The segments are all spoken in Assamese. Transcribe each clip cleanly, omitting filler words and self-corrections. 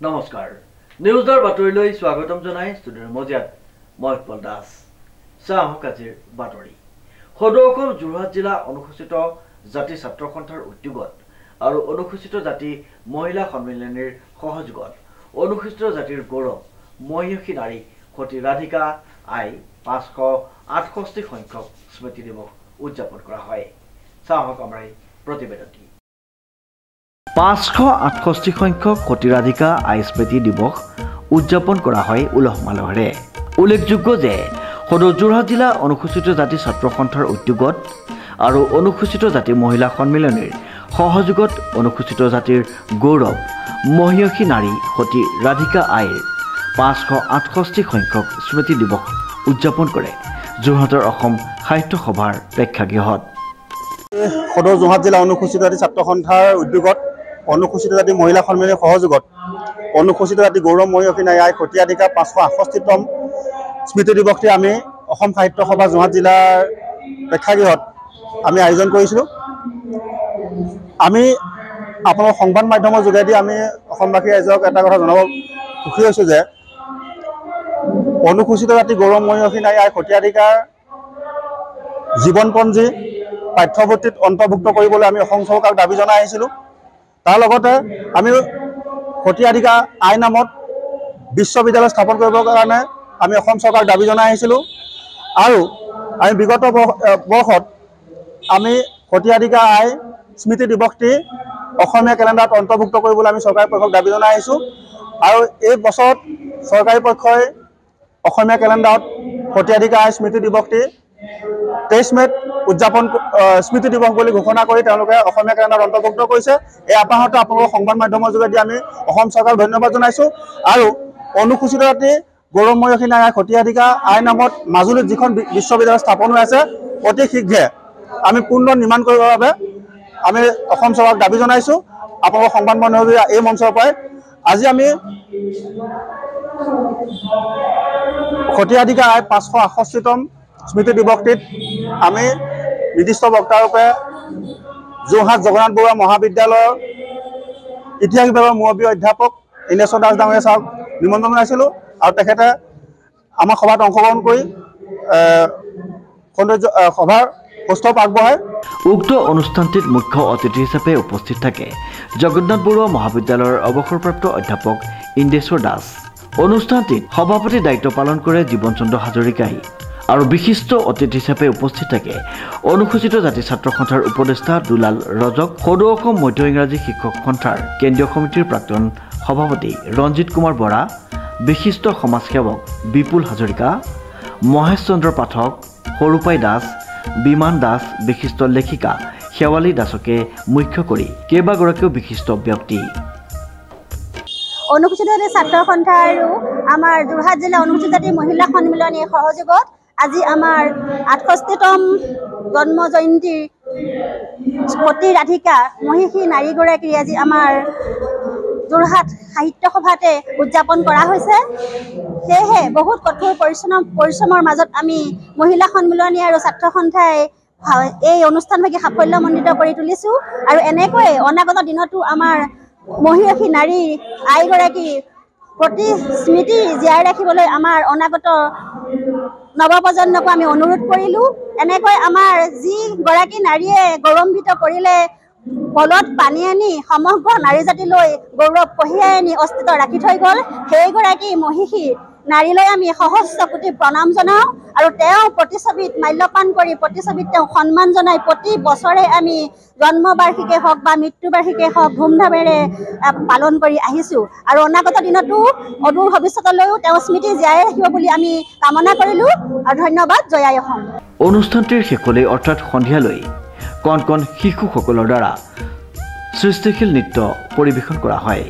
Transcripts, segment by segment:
নমস্কাৰ নিউজৰ বাতৰিলৈ স্বাগতম জনাই ষ্টুডিঅ'ৰ মজিয়াত মই উৎপল দাস চাহক আজিৰ বাতৰি সদৌ অসম যোৰহাট জিলা অনুসূচিত জাতি ছাত্ৰ সন্থাৰ উদ্যোগত আৰু অনুসূচিত জাতি মহিলা সন্মিলনীৰ সহযোগত অনুসূচিত জাতিৰ গৌৰৱ মহিয়সী নাৰী সতী ৰাধিকা আই 568 সংখ্যক স্মৃতি দিৱস উদযাপন কৰা হয় চাহক আমাৰ প্ৰতিবেদনটি 568 সংখ্যক সতী ৰাধিকা আই স্মৃতি দিৱস উদযাপন কৰা হয় উলহ মালহেৰে উল্লেখযোগ্য যে সদৌ যোৰহাট জিলা অনুসূচিত জাতি ছাত্ৰ সন্থাৰ উদ্যোগত আৰু অনুসূচিত জাতি মহিলা সন্মিলনীৰ সহযোগত অনুসূচিত জাতিৰ গৌৰৱ মহিয়সী নাৰী সতী ৰাধিকা আইৰ 568 সংখ্যক স্মৃতি দিৱস উদযাপন কৰে যোৰহাটৰ অসম সাহিত্য সভাৰ প্ৰেক্ষাগৃহত সদৌ যোৰহাট জিলা অনুসূচিত জাতি ছাত্ৰ সন্থাৰ উদ্যোগত অনুসূচিত জাতি মহিলা সন্মিলনীৰ সহযোগত অনুসূচিত জাতি গৌৰৱ মহিয়সী নাৰী আই সতী ৰাধিকা 568তম স্মৃতি দিৱসটি আমি অসম সাহিত্য সভা যোৰহাট জিলাৰ প্ৰেক্ষাগৃহত আমি আয়োজন কৰিছিলোঁ। আমি আপোনাৰ সংবাদ মাধ্যমৰ যোগেদি আমি অসমবাসী ৰাইজক এটা কথা জনাব সুখী হৈছোঁ যে অনুসূচিত জাতি গৌৰৱ মহিয়সী নাৰী আই সতী ৰাধিকাৰ জীৱনপঞ্জী পাঠ্যপুথিত অন্তৰ্ভুক্ত কৰিবলৈ আমি অসম চৰকাৰক দাবী জনাই আহিছিলোঁ। তাৰ লগতে আমি সতী ৰাধিকা আই নামত বিশ্ববিদ্যালয় স্থাপন কৰিবৰ কাৰণে আমি অসম চৰকাৰক দাবী জনাই আহিছিলোঁ আৰু আমি বিগত বৰ্ষত আমি সতী ৰাধিকা আই স্মৃতি দিৱসটি অসমীয়া কেলেণ্ডাৰত অন্তৰ্ভুক্ত কৰিবলৈ আমি চৰকাৰী পক্ষক দাবী জনাই আহিছোঁ আৰু এই বছৰত চৰকাৰী পক্ষই অসমীয়া কেলেণ্ডাৰত সতী ৰাধিকা আই স্মৃতি দিৱসটি 23 মেত উদযাপন স্মৃতি দিৱস বুলি ঘোষণা কৰি তেওঁলোকে অসমীয়া কেলেণ্ডাৰত অন্তৰ্ভুক্ত কৰিছে। এই আপাহতে আপোনালোকৰ সংবাদ মাধ্যমৰ যোগেদি আমি অসম চৰকাৰক ধন্যবাদ জনাইছোঁ আৰু অনুসূচিত জাতি গৌৰৱ মহিয়সী নাৰী সতী ৰাধিকা আই নামত মাজুলীত যিখন বিশ্ববিদ্যালয় স্থাপন হৈ আছে অতি শীঘ্ৰে আমি পুনৰ নিৰ্মাণ কৰিবৰ বাবে আমি অসম চৰকাৰক দাবী জনাইছোঁ। আপোনালোকৰ সংবাদ মাধ্যমৰ এই মঞ্চৰ পৰাই আজি আমি সতী ৰাধিকা আই 568তম স্মৃতি দিৱসটিত আমি নিৰ্দিষ্ট বক্তাৰূপে যোৰহাট জগন্নাথ বৰুৱা মহাবিদ্যালয়ৰ ইতিহাস বিভাগৰ মুৰব্বী অধ্যাপক ইন্দ্ৰেশ্বৰ দাস ডাঙৰীয়া ছাৰক নিমন্ত্ৰণ জনাইছিলোঁ আৰু তেখেতে আমাৰ সভাত অংশগ্ৰহণ কৰি সভাৰ প্ৰস্তাৱ আগবঢ়ায়। উক্ত অনুষ্ঠানটিত মুখ্য অতিথি হিচাপে উপস্থিত থাকে জগন্নাথ বৰুৱা মহাবিদ্যালয়ৰ অৱসৰপ্ৰাপ্ত অধ্যাপক ইন্দ্ৰেশ্বৰ দাস। অনুষ্ঠানটিত সভাপতিৰ দায়িত্ব পালন কৰে জীৱন চন্দ্ৰ হাজৰিকাই আৰু বিশিষ্ট অতিথি হিচাপে উপস্থিত থাকে অনুসূচিত জাতি ছাত্ৰ সন্থাৰ উপদেষ্টা দুলাল ৰজক, সদৌ অসম মধ্য ইংৰাজী শিক্ষক সন্থাৰ কেন্দ্ৰীয় সমিতিৰ প্ৰাক্তন সভাপতি ৰঞ্জিত কুমাৰ বৰা, বিশিষ্ট সমাজসেৱক বিপুল হাজৰিকা, মহেশ চন্দ্ৰ পাঠক, সৰুপাই দাস, বিমান দাস, বিশিষ্ট লেখিকা শেৱালী দাসকে মুখ্য কৰি কেইবাগৰাকীও বিশিষ্ট ব্যক্তি অনুসূচিত জাতি ছাত্ৰ সন্থা আৰু আমাৰ যোৰহাট জিলা অনুসূচিত জাতি মহিলা সন্মিলনীৰ সহযোগত আজি আমাৰ 68তম জন্ম জয়ন্তী সতী ৰাধিকা মহিয়সী নাৰীগৰাকী আজি আমাৰ যোৰহাট সাহিত্য সভাতে উদযাপন কৰা হৈছে। সেয়েহে বহুত কঠোৰ পৰিশ্ৰমৰ মাজত আমি মহিলা সন্মিলনী আৰু ছাত্ৰ সন্থাই এই অনুষ্ঠানভাগী সাফল্যমণ্ডিত কৰি তুলিছোঁ আৰু এনেকৈয়ে অনাগত দিনতো আমাৰ মহিয়সী নাৰী আইগৰাকী প্ৰতি স্মৃতি জীয়াই ৰাখিবলৈ আমাৰ অনাগত নৱপ্ৰজন্মকো আমি অনুৰোধ কৰিলোঁ। এনেকৈ আমাৰ যিগৰাকী নাৰীয়ে গৌৰৱান্বিত কৰিলে বলত পানী আনি সমগ্ৰ নাৰী জাতিলৈ গৌৰৱ কঢ়িয়াই আনি অস্তিত্ব ৰাখি থৈ গ'ল, সেইগৰাকী মহিষী নাৰীলৈ আমি সহস্ৰ কোটি প্ৰণাম জনাওঁ আৰু তেওঁ প্ৰতিচ্ছবিত মাল্যপান কৰি প্ৰতিচ্ছবিত তেওঁক সন্মান জনাই প্ৰতি বছৰে আমি জন্মবাৰ্ষিকীয়ে হওক বা মৃত্যুবাৰ্ষিকীয়ে হওক ধুমধামেৰে পালন কৰি আহিছোঁ আৰু অনাগত দিনতো অদূৰ ভৱিষ্যতলৈও তেওঁ স্মৃতি জীয়াই ৰাখিব বুলি আমি কামনা কৰিলোঁ আৰু ধন্যবাদ। জয় আই অসম। অনুষ্ঠানটিৰ শেষলৈ অৰ্থাৎ সন্ধিয়ালৈ কণ কণ শিশুসকলৰ দ্বাৰা সৃষ্টিশীল নৃত্য পৰিৱেশন কৰা হয়।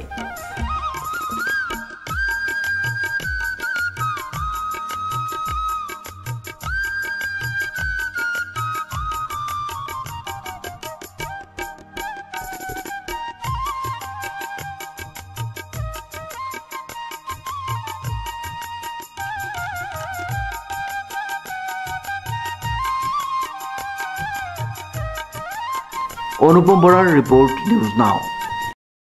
অনুপম বৰাৰ ৰিপৰ্ট নিউজ নাও।